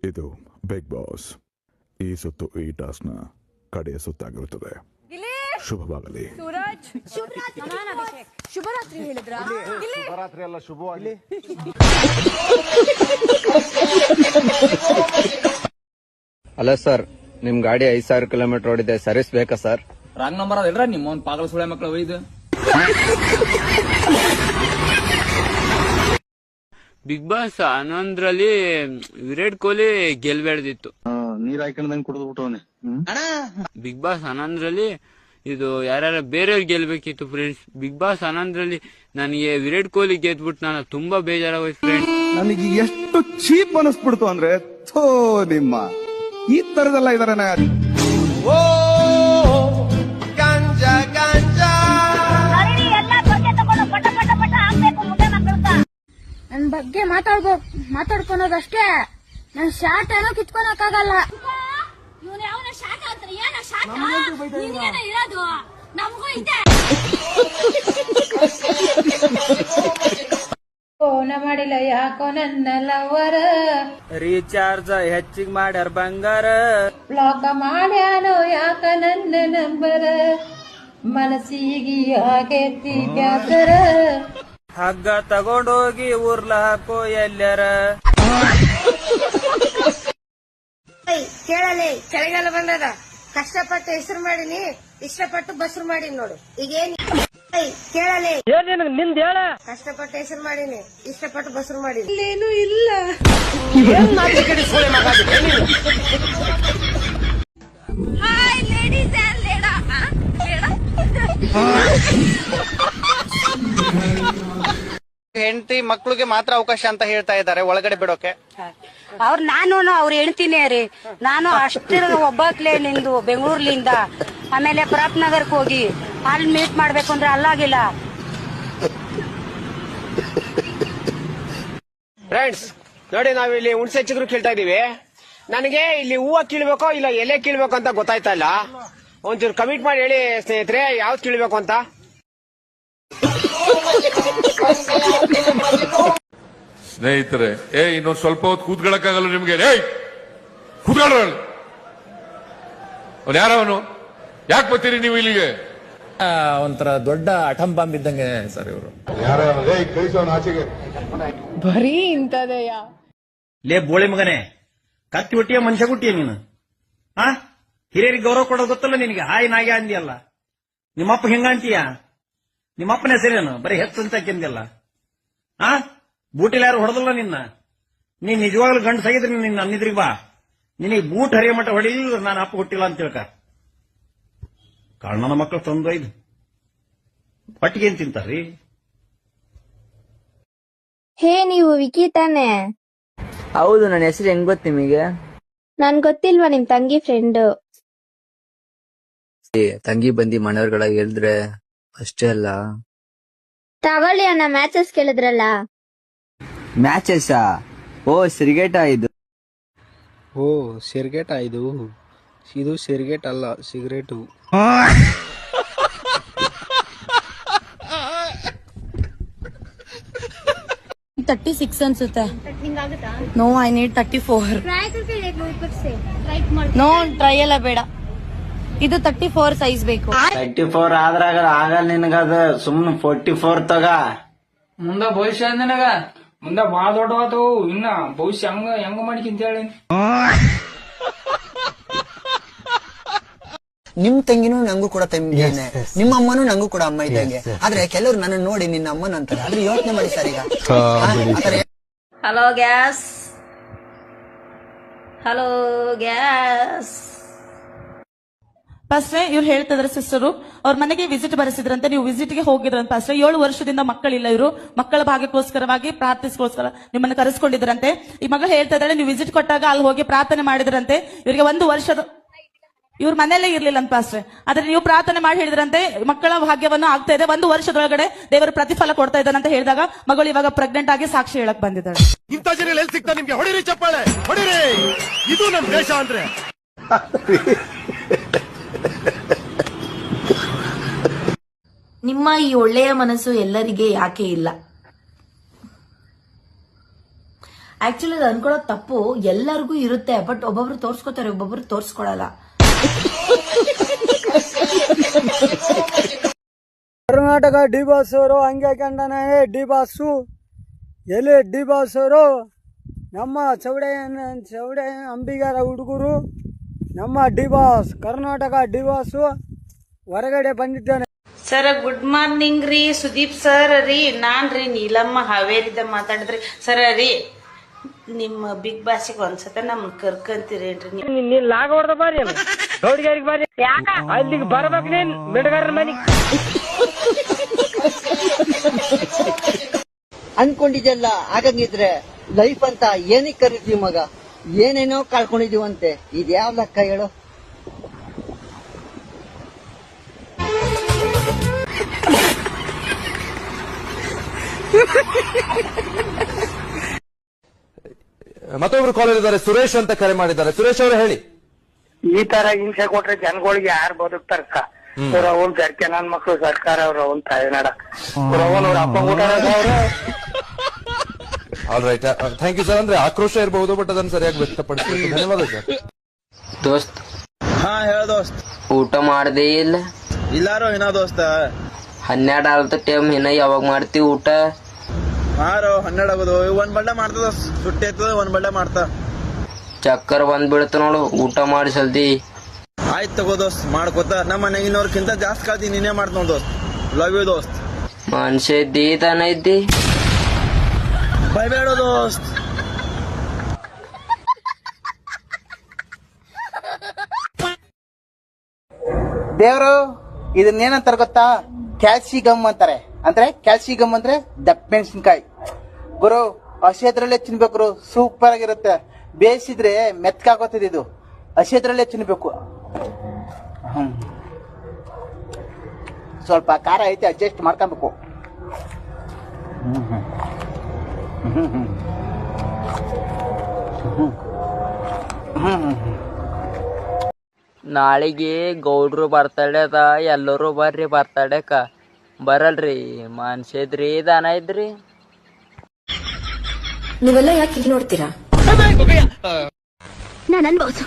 ಇದು big boss. ಈ ಸುತ್ತು ಈ ಟಾಸ್ಕ್ನ ಕಡೆಯ ಸುತ್ತಾಗಿರುತ್ತದೆ. ಶುಭವಾಗಲಿ. ಶುಭರಾತ್ರಿ ಹೇಳಿದ್ರ? ಶುಭರಾತ್ರಿ ಅಲ್ಲ, ಶುಭವಾಗಲಿ. ಹಲೋ ಸರ್, ನಿಮ್ ಗಾಡಿ 5,000 ಕಿಲೋಮೀಟರ್ ಓಡಿದೆ, ಸರ್ವಿಸ್ ಬೇಕಾ ಸರ್? ರಾಂಗ್ ನಂಬರ್ ಅದೇನ್ರ ನಿಮ್ಮ ಒಂದು ಪಾಗಲ ಸುಳೆ ಮಕ್ಕಳು ಒಯ್ದು. ಬಿಗ್ ಬಾಸ್ 11ರಲ್ಲಿ ವಿರಾಟ್ ಕೊಹ್ಲಿ ಗೆಲ್ಬೇಡ್ದಿತ್ತು. ನೀರ್ ಹಾಕೊಂಡಂಗ್ ಕುಡಿದು ಬಿಟ್ಟವನೆ. ಬಿಗ್ ಬಾಸ್ 11ರಲ್ಲಿ ಇದು ಯಾರ್ಯಾರ ಬೇರೆಯವ್ರು ಗೆಲ್ಬೇಕಿತ್ತು ಫ್ರೆಂಡ್ಸ್. ಬಿಗ್ ಬಾಸ್ 11ರಲ್ಲಿ ನನಗೆ ವಿರಾಟ್ ಕೊಹ್ಲಿ ಗೆದ್ಬಿಟ್ಟು ನಾನು ತುಂಬಾ ಬೇಜಾರಾಗೋಯ್ತು ಫ್ರೆಂಡ್ಸ್. ನನಗೆ ಎಷ್ಟು ಚೀಪ್ ಅನಿಸ್ಬಿಡ್ತು ಅಂದ್ರೆ, ಥೋ ನಿಮ್ಮ ಈ ತರದೆಲ್ಲ ಇದಾರೆ. ನನ್ ಬಗ್ಗೆ ಮಾತಾಡ್ಕೊಳೋದಷ್ಟೇ. ನನ್ ಶಾರ್ಟ್ ಏನೋ ಕಿತ್ಕೊಳಕ್ಕಾಗಲ್ಲ. ಇವನು ಯಾವ ಶಾರ್ಟ್ ಅಂತಾರೆ? ಏನ ಶಾರ್ಟ್ ಇರೋದು ನಮಗೂ ಇದೆ. ಫೋನ್ ಮಾಡಿಲ್ಲ ಯಾಕೋ ನನ್ನ ಲವರ, ರೀಚಾರ್ಜ್ ಹೆಚ್ಚಿಗೆ ಮಾಡ್ಯಾರ ಬಂಗಾರ, ಬ್ಲಾಕ್ ಮಾಡ್ಯಾನೋ ಯಾಕ ನನ್ನ ನಂಬರ, ಮನಸ್ಸಿಗೆ ಆಗೈತಿ ಬ್ಯಾಸರ, ಹಗ್ಗ ತಗೊಂಡೋಗಿ ಊರ್ಲ ಹಾಕೋ ಎಲ್ಲರ. ಕೇಳಲಿ, ಚಳಿಗಾಲ ಬಂದದ, ಕಷ್ಟಪಟ್ಟು ಹೆಸರು ಮಾಡೀನಿ, ಇಷ್ಟಪಟ್ಟು ಬಸ್ರು ಮಾಡೀನಿ ನೋಡು. ಈಗೇನ್ ಕೇಳಲಿ, ಕಷ್ಟಪಟ್ಟು ಹೆಸರು ಮಾಡೀನಿ, ಇಷ್ಟಪಟ್ಟು ಬಸ್ರು ಮಾಡೀನಿ. ಇಲ್ಲೇನು ಇಲ್ಲ. ಹಾಯ್ ಲೇಡೀಸ್ ಅಂಡ್ ಲೇಡಾ. ಹೆಂಡತಿ ಮಕ್ಳಿಗೆ ಮಾತ್ರ ಅವಕಾಶ ಅಂತ ಹೇಳ್ತಾ ಇದ್ದಾರೆ ಒಳಗಡೆ ಬಿಡೋಕೆ. ನಾನು ಅವ್ರ ಹೆಣ್ತಿನೇ ರೀ. ನಾನು ಅಷ್ಟಿರ ಒಬ್ಬಕ್ಲೆ ನಿಂದು ಬೆಂಗಳೂರ್ಲಿಂದ ಆಮೇಲೆ ಪ್ರತಾಪ್ ನಗರ್ಗೆ ಹೋಗಿ ಅಲ್ಲಿ ಮೀಟ್ ಮಾಡ್ಬೇಕು ಅಂದ್ರೆ ಅಲ್ಲಾಗಿಲ್ಲ. ಫ್ರೆಂಡ್ಸ್ ನೋಡಿ, ನಾವಿಲ್ಲಿ ಹುಣಸೆ ಚಿಗುರು ಕೇಳ್ತಾ ಇದೀವಿ. ನನಗೆ ಇಲ್ಲಿ ಹೂವ ಕೀಳ್ಬೇಕೋ ಇಲ್ಲ ಎಲೆ ಕೀಳ್ಬೇಕು ಅಂತ ಗೊತ್ತಾಯ್ತಾ ಇಲ್ಲ. ಒಂಚೂರು ಕಮಿಟ್ ಮಾಡಿ ಹೇಳಿ ಸ್ನೇಹಿತರೆ, ಯಾವ್ದು ಕೀಳ್ಬೇಕು ಅಂತ. ಸ್ನೇಹಿತರೆ, ಇನ್ನೊಂದು ಸ್ವಲ್ಪ ಹೊತ್ತು ಕೂತ್ಕೊಳ್ಳಕ್ಕಾಗಲ್ಲ ನಿಮ್ಗೆ? ಕೂತ್ಕೊಳ್ಳ. ಅವನು ಯಾರವನು? ಯಾಕೆ ಬರ್ತೀರಿ ನೀವು ಇಲ್ಲಿಗೆ? ಒಂಥರ ದೊಡ್ಡ ಅಟಂ ಬಾಂಬ್ ಇದ್ದಂಗೆ ಸರ್ ಇವರು. ಬರೀ ಇಂತದೆಯಾ? ಲೇ ಬೋಳಿ ಮಗನೇ, ಕತ್ತಿ ಹುಟ್ಟಿಯ ಮನುಷ್ಯ ಹುಟ್ಟಿಯ ನೀನು. ಹಿರಿಯರಿಗೆ ಗೌರವ ಕೊಡೋದು ಗೊತ್ತಲ್ಲ ನಿನಗೆ? ಹಾಯ್ ನಾಗೆ ಅಂದಿಯಲ್ಲ. ನಿಮ್ಮಪ್ಪ ಹೆಂಗ ಅಂತೀಯ? ನಿಮ್ಮಪ್ಪನ ಹೆಸರೇನು? ಬರೀ ಹೆಚ್ಚು ಅಂತ ಕೆಂದಿಲ್ಲ. ಬೂಟಿಲ್ ಯಾರು ಹೊಡೆದಲ್ಲ ನಿನ್ನ. ನೀನ್ ನಿಜವಾಗ್ಲೂ ಗಂಡು ಸಾಗಿದ್ರೆ ನಿನ್ನ ಅನ್ನಿದ್ರಿಗೆ ಬಾ. ನಿನಗೆ ಬೂಟ್ ಹರಿಯ ಮಟ್ಟ ಹೊಡಿಲಿಲ್ಲ ನಾನು ಅಪ್ಪ ಹುಟ್ಟಿಲ್ಲ ಅಂತ ತಿಳ್ಕ. ಕಣ್ಣನ ಮಕ್ಕಳು ತಂದೊಯ್ದು ಪಟ್ಟಿಗೆ ಏನ್ ತಿಂತಾರ್ರಿ? ಹೇ, ನೀವು ವಿಕಿ ತಾನೆ? ಹೌದು, ನನ್ನ ಹೆಸರು ಹೆಂಗ್ ಗೊತ್ತು ನಿಮಗೆ? ನನ್ ಗೊತ್ತಿಲ್ವಾ, ನಿಮ್ ತಂಗಿ ಫ್ರೆಂಡ್. ತಂಗಿ ಬಂದಿ ಮನೆಯವ್ರಗಳ ಹೇಳಿದ್ರೆ ಅಷ್ಟೇ ಅಲ್ಲ. ತಗೊಳ್ಳಿ ಅಣ್ಣ, ಮ್ಯಾಚಸ್ ಕೇಳಿದ್ರಲ್ಲ. ಮ್ಯಾಚಸ್? ಓ ಸಿರಿಗೇಟ ಇದು. ಓ ಸಿರ್ಗೇಟ ಇದು ಸಿರ್ಗೇಟ್ ಅಲ್ಲ, ಸಿಗರೇಟು. 36 ಅನ್ಸುತ್ತೆ. No, I need 34. No, try ಎಲ್ಲ ಬೇಡ. ಇದು 34 ಸೈಜ್ ಬೇಕು. 34 ಆದ್ರಾಗ ಆಗಲ್ಲ ನಿನಗದ. ಸುಮ್ನೆ 44 ತಗ. ಮುಂದ ಭವಿಷ್ಯ ನನಗ ಮುಂದ ಬಾಳ ದೊಡ್ಡವಾತು. ಇನ್ನ ಭವಿಷ್ಯ ಹೆಂಗ ಮಾಡಿಕಿಂತ ಹೇಳಿ. ನಿಮ್ ತಂಗಿನೂ ನಂಗೂ ಕೂಡ ತಂಗಿನೇ, ನಿಮ್ಮ ಅಮ್ಮನೂ ನಂಗೂ ಕೂಡ ಅಮ್ಮ ಇದ್ದಂಗೆ. ಆದ್ರೆ ಕೆಲವರು ನನ್ನ ನೋಡಿ ನಿನ್ನ ಅಮ್ಮನ ಅಂತಾರೆ. ಆದ್ರೆ ಯೋಚನೆ ಮಾಡಿ ಸರ್, ಈಗ ಹಲೋ ಗ್ಯಾಸ್, ಹಲೋ ಗ್ಯಾಸ್. ಪಾಸ್ಟ್ರೆ, ಇವ್ರು ಹೇಳ್ತಾ ಇದಾರೆ ಸಿಸ್ಟರು ಅವ್ರ ಮನೆಗೆ ವಿಸಿಟ್ ಬರೆಸಿದ್ರಂತೆ. ನೀವು ವಿಸಿಟ್ ಗೆ ಹೋಗಿದ್ರಂತ ಪಾಸ್ಟ್ರೆ. 7 ವರ್ಷದಿಂದ ಮಕ್ಕಳಿಲ್ಲ. ಇವರು ಮಕ್ಕಳ ಭಾಗ್ಯಕ್ಕೋಸ್ಕರವಾಗಿ ಪ್ರಾರ್ಥಿಸ್ಕೋಸ್ಕರ ನಿಮ್ಮನ್ನ ಕರೆಸ್ಕೊಂಡಿದ್ರಂತೆ. ಈ ಮಗಳು ಹೇಳ್ತಾ ಇದ್ದಾಳೆ, ನೀವು ವಿಸಿಟ್ ಕೊಟ್ಟಾಗ ಅಲ್ಲಿ ಹೋಗಿ ಪ್ರಾರ್ಥನೆ ಮಾಡಿದ್ರಂತೆ. ಇವರಿಗೆ 1 ವರ್ಷದ ಇವ್ರ ಮನೆಯಲ್ಲೇ ಇರ್ಲಿಲ್ಲ ಅಂತ ಪಾಸ್ಟ್ರೆ. ಆದ್ರೆ ನೀವು ಪ್ರಾರ್ಥನೆ ಮಾಡಿ ಹೇಳಿದ್ರಂತೆ ಮಕ್ಕಳ ಭಾಗ್ಯವನ್ನು ಆಗ್ತಾ ಇದೆ, 1 ವರ್ಷದೊಳಗಡೆ ದೇವರು ಪ್ರತಿಫಲ ಕೊಡ್ತಾ ಇದ್ದಾನೆ ಅಂತ ಹೇಳಿದಾಗ ಮಗಳು ಇವಾಗ ಪ್ರೆಗ್ನೆಂಟ್ ಆಗಿ ಸಾಕ್ಷಿ ಹೇಳಕ್ ಬಂದಿದ್ದಾಳೆ. ಇಂಥ ಜನ ಎಲ್ಲಿ ಸಿಗ್ತಾ ನಿಮ್ಗೆ? ಹೊಡಿರಿ ಚಪ್ಪಾಳೆ, ಹೊಡಿರಿ. ಇದು ನಮ್ ದೇಶ ಅಂದ್ರೆ. ನಿಮ್ಮ ಈ ಒಳ್ಳೆಯ ಮನಸ್ಸು ಎಲ್ಲರಿಗೆ ಯಾಕೆ ಇಲ್ಲ? ಆಕ್ಚುಲಿ ಅದು ಅನ್ಕೊಳ್ಳೋದು ತಪ್ಪು, ಎಲ್ಲರಿಗೂ ಇರುತ್ತೆ. ಬಟ್ ಒಬ್ಬೊಬ್ರು ತೋರ್ಸ್ಕೊತಾರೆ, ಒಬ್ಬೊಬ್ರು ತೋರ್ಸ್ಕೊಳಲ್ಲ. ಕರ್ನಾಟಕ ಡಿ ಬಾಸ್ ಅವರು ಹಂಗೆ ಕಂಡನೆ. ಡಿ ಬಾಸು ಎಲ್ಲಿ ಡಿ ಬಾಸ್ ಅವರು? ನಮ್ಮ ಚೌಡೆ ಅಂಬಿಗರ ಹುಡುಗರು, ನಮ್ಮ D boss, Karnataka D boss ಹೊರಗಡೆ ಬಂದಿದ್ದಾನೆ. ಸರ್ ಗುಡ್ ಮಾರ್ನಿಂಗ್ ರೀ, ಸುದೀಪ್ ಸರ್ ರೀ. ನಾನ್ ರೀ ನೀಲಮ್ಮ ಹಾವೇರಿದ ಮಾತಾಡಿದ್ರಿ. ಸರ್ ರೀ, ನಿಮ್ಮ ಬಿಗ್ ಬಾಸಿಗೆ ಒಂದ್ಸತ ನಮ್ಮನ್ನ ಕರ್ಕಂತೀರೇನ್ರಿ? ನೀನ್ ಲಾಗ ಹೊಡೆದ ಬಾರಿ ಗೌಡಿಗಾರಿಗೆ ಬಾರಿ, ಅಲ್ಲಿಗೆ ಬರ್ಬೇಕು ನೀನ್ ಮಿಡಗಾರನ ಮನೆಗೆ. ಅನ್ಕೊಂಡಿದ್ದೆಲ್ಲ ಆಗಂಗಿದ್ರೆ ಲೈಫ್ ಅಂತ ಏನಕ್ಕೆ ಕರಿತೀವಿ ಮಗ? ಏನೇನೋ ಕಳ್ಕೊಂಡಿದೀವಂತೆ. ಇದ್ಯಾವ ಲೆಕ್ಕ ಹೇಳು? ಮತ್ತೊಬ್ರು ಕಾಲರ್ ಇದ್ದಾರೆ, ಸುರೇಶ್ ಅಂತ ಕರೆ ಮಾಡಿದ್ದಾರೆ. ಸುರೇಶ್ ಅವರು ಹೇಳಿ. ಈ ತರ ಹಿಂಸೆ ಕೊಟ್ರೆ ಜನಗಳಿಗೆ ಯಾರು ಬದುಕ್ತಾರಕ್ಕ? ಅವ್ರವನ್ ಸರ್ಕೆ ನನ್ ಮಕ್ಳು ಸರ್ಕಾರ ಅವ್ರವನ್ ತಾಯಿನಾಡ ಅವ್ರ ಅಪ್ಪ ಊಟ all right, thank you sir. ಅಂದ್ರೆ ಆಕ್ರೋಶ ಇರಬಹುದು, ಬಟ್ ಅದನ್ನ ಸರಿಯಾಗಿ ವ್ಯಕ್ತಪಡಿಸಿ ಧನ್ಯವಾದ ಸರ್. ದೋಸ್ತ್, ಹಾ ಹೇಳ ದೋಸ್ತ್. ಊಟ ಮಾಡ್ದೆ ಇಲ್ಲ? ಇಲ್ಲಾರೋ ಇನ್ನ ದೋಸ್ತ. 12 ಆಗತ್ತ ಟೈಮ್, ಇನ್ನ ಯಾವಾಗ ಮಾಡ್ತೀವಿ ಊಟ? ಹಾರೋ 12 ಆಗೋದು. ಒಂದ್ ಬಳ್ಳೆ ಮಾಡ್ತದ, ಸುಟ್ಟಿ ಆಯ್ತದ, ಒಂದ್ ಬಳ್ಳೆ ಮಾಡ್ತಾ. ಚಕ್ಕರ್ ಬಂದ್ಬಿಡ್ತ ನೋಡು, ಊಟ ಮಾಡಿ ಜಲ್ದಿ. ಆಯ್ತು ತಗೋ ದೋಸ್ತ್, ಮಾಡ್ಕೋತ. ನಮ್ಮ ಮನೆಗಿನವ್ರಕ್ಕಿಂತ ಜಾಸ್ತಿ ಕಾಲ್ತಿ ನೀನೇ ಮಾಡ್ತ ನೋಡ್ ದೋಸ್ತ್. ಲವ್ ಯು ದೋಸ್ತ್. ಮನುಷ್ಯ ಇದ್ದಿ ತಾನ ಇದ್ದಿ, ಬೈಬೇಡ ದೋಸ್ತ್. ದೇವ್ರು ಇದನ್ನೇನಂತಾರ ಗೊತ್ತಾ? ಕ್ಯಾಲ್ಸಿಗಮ್ ಅಂತಾರೆ. ಅಂದ್ರೆ ಕ್ಯಾಲ್ಸಿಗಮ್ ಅಂದ್ರೆ ದಪ್ಪ ಮೆಣಸಿನ್ಕಾಯಿ ಗುರು. ಹಸಿದ್ರಲ್ಲೇ ತಿನ್ಬೇಕು, ಸೂಪರ್ ಆಗಿರುತ್ತೆ. ಬೇಯಿಸಿದ್ರೆ ಮೆತ್ಕಾಗೋತದೆ. ಇದು ಹಸಿದ್ರಲ್ಲೇ ತಿನ್ಬೇಕು. ಸ್ವಲ್ಪ ಖಾರ ಐತೆ, ಅಡ್ಜಸ್ಟ್ ಮಾಡ್ಕೊಬೇಕು. ನಾಳೆಗೆ ಗೌಡ್ರು ಬರ್ತಡೆ ಅದ, ಎಲ್ಲರೂ ಬರ್ರಿ ಬರ್ತಡೇಕ. ಬರಲ್ರಿ? ಮನ್ಸಿದ್ರಿ ದಾನ ಇದ್ರಿ. ನೀವೆಲ್ಲ ಯಾಕೆ ಇಲ್ಲಿ ನೋಡ್ತೀರಾ? ನಾನು ಅನ್ಬೋದು.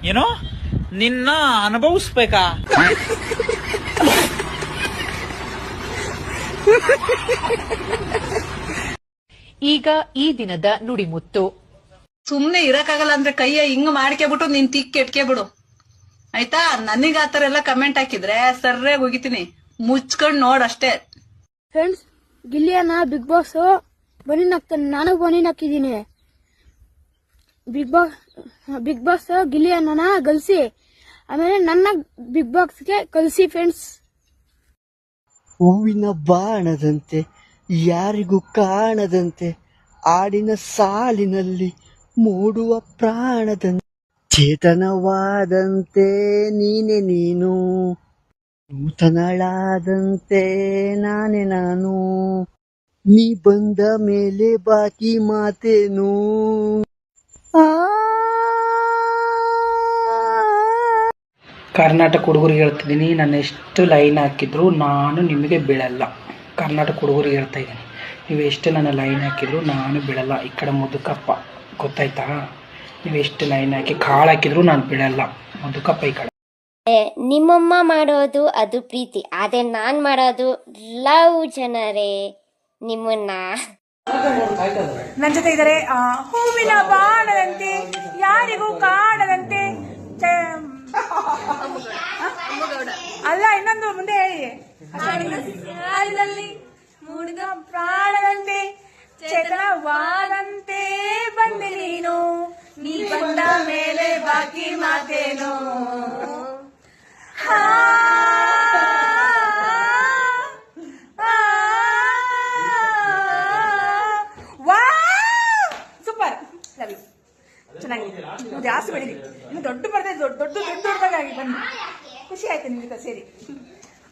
ಏನೋ ನಿನ್ನ ಅನುಭವಿಸ್ಬೇಕಾ? ಈಗ ಈ ದಿನದ ನುಡಿಮುತ್ತು. ಸುಮ್ನೆ ಇರಕ್ಕಾಗಲ್ಲ ಅಂದ್ರೆ ಕೈಯ ಹಿಂಗ್ ಮಾಡ್ಕೆಬಿಟ್ಟು ನೀನ್ ತಿಕ್ಕೆಟ್ಕೆ ಬಿಡು, ಆಯ್ತಾ? ನನಗ ಆತರ ಎಲ್ಲ ಕಮೆಂಟ್ ಹಾಕಿದ್ರೆ ಸರ್ರೇ ಹೋಗಿತೀನಿ. ಮುಚ್ಕೊಂಡ್ ನೋಡ್ ಅಷ್ಟೇ. ಫ್ರೆಂಡ್ಸ್, ಗಿಲ್ಲಿಯನ್ನ ಬಿಗ್ ಬಾಸ್ ಬನೀನ್ ಹಾಕ್ತಾನೆ. ನಾನು ಬನೀನ್ ಹಾಕಿದ್ದೀನಿ. ಬಿಗ್ ಬಾಸ್ ಗಿಲ್ಲಿಯನ್ನ ಗಲ್ಸಿ, ಆಮೇಲೆ ನನ್ನ ಬಿಗ್ ಬಾಕ್ಸ್ಗೆ ಕಲ್ಸಿ ಫ್ರೆಂಡ್ಸ್. ಹೂವಿನ ಬಾಣದಂತೆ ಯಾರಿಗೂ ಕಾಣದಂತೆ, ಆಡಿನ ಸಾಲಿನಲ್ಲಿ ಮೂಡುವ ಪ್ರಾಣದಂತೆ, ಚೇತನವಾದಂತೆ ನೀನೆ ನೀನು, ನೂತನಳಾದಂತೆ ನಾನೇ ನಾನು, ನೀ ಬಂದ ಮೇಲೆ ಬಾಕಿ ಮಾತೇನು. ಕರ್ನಾಟಕ ಹುಡುಗರಿಗೆ ಹೇಳ್ತಿದ್ದೀನಿ, ನಾನು ಎಷ್ಟು ಲೈನ್ ಹಾಕಿದ್ರು ನಾನು ನಿಮಗೆ ಬೀಳಲ್ಲ. ಕರ್ನಾಟಕ ಹುಡುಗರಿಗೆ ಹೇಳ್ತಾ ಇದ್ದೀನಿ, ನೀವು ಎಷ್ಟು ನನ್ನ ಲೈನ್ ಹಾಕಿದ್ರು ನಾನು ಬೀಳಲ್ಲ. ಈ ಕಡೆ ಮುದುಕಪ್ಪ, ಗೊತ್ತಾಯ್ತಾ? ನೀವು ಎಷ್ಟು ಲೈನ್ ಹಾಕಿ ಕಾಳು ಹಾಕಿದ್ರು ನಾನು ಬೀಳಲ್ಲ. ಮುದುಕಪ್ಪ ಈ ಕಡೆ. ನಿಮ್ಮಮ್ಮ ಮಾಡೋದು ಅದು ಪ್ರೀತಿ, ಆದ್ರೆ ನಾನ್ ಮಾಡೋದು ಲವ್ ಜನರೇ ನಿಮ್ಮನ್ನ. ನನ್ ಜೊತೆ ಇದಾರೆ ಹೂವಿನ ಬಾಣದಂತೆ ಯಾರಿಗೂ ಕಾಣದಂತೆ ಅಲ್ಲ, ಇನ್ನೊಂದು ಮುಂದೆ ಹೇಳಿ. ಮೂಡಿದ ಪ್ರಾಣದಂತೆ ಚೇತನವಾದಂತೆ ಬಂದೆ ನೀನು, ನೀ ಬಂದ ಮೇಲೆ ಬಾಕಿ ಮಾತೇನು. Super, love you. ಚೆನ್ನಾಗಿದೆ. ನೀವು ಜಾಸ್ತಿ ಬೆಳೀರಿ, ಇನ್ನು ದೊಡ್ಡ ಬರ್ತದೆ, ದೊಡ್ಡದಾಗಿ ಬನ್ನಿ. ಖುಷಿ ಆಯ್ತು ನಿಮ್ ಜೊತೆ ಸೇರಿ.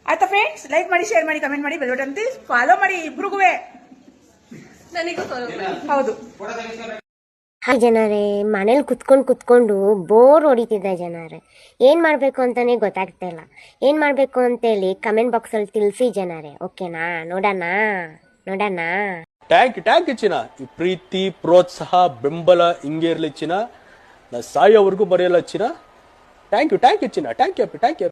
ಆಯ್ತಾ ಫ್ರೆಂಡ್ಸ್? ಲೈಕ್ ಮಾಡಿ, ಶೇರ್ ಮಾಡಿ, ಕಮೆಂಟ್ ಮಾಡಿ, ಬೆಲ್ ಬಟನ್ ಫಾಲೋ ಮಾಡಿ ಇಬ್ರಿಗೂ. ಹೌದು ಜನರೇ, ಮನೇಲಿ ಕುತ್ಕೊಂಡು ಬೋರ್ ಹೊಡಿತಿದ್ದ ಜನರೇ. ಏನ್ ಮಾಡ್ಬೇಕು ಅಂತಾನೆ ಗೊತ್ತಾಗ್ತಾ ಇಲ್ಲ. ಏನ್ ಮಾಡ್ಬೇಕು ಅಂತೇಳಿ ಕಮೆಂಟ್ ಬಾಕ್ಸ್ ಅಲ್ಲಿ ತಿಳಿಸಿ ಜನರೇ. ಓಕೆನಾ? ನೋಡೋಣ. ಟ್ಯಾಂಕ್ ಚಿನ್ನ. ಈ ಪ್ರೀತಿ ಪ್ರೋತ್ಸಾಹ ಬೆಂಬಲ ಹಿಂಗೆ ಇರ್ಲಿ ಚಿನ್ನ. ನಾ ಸಾಯೋವರೆಗೂ ಬರೆಯಲ್ಲ ಚಿನ್ನ. ಥ್ಯಾಂಕ್ ಯು ಚಿನ್ನ. Thank you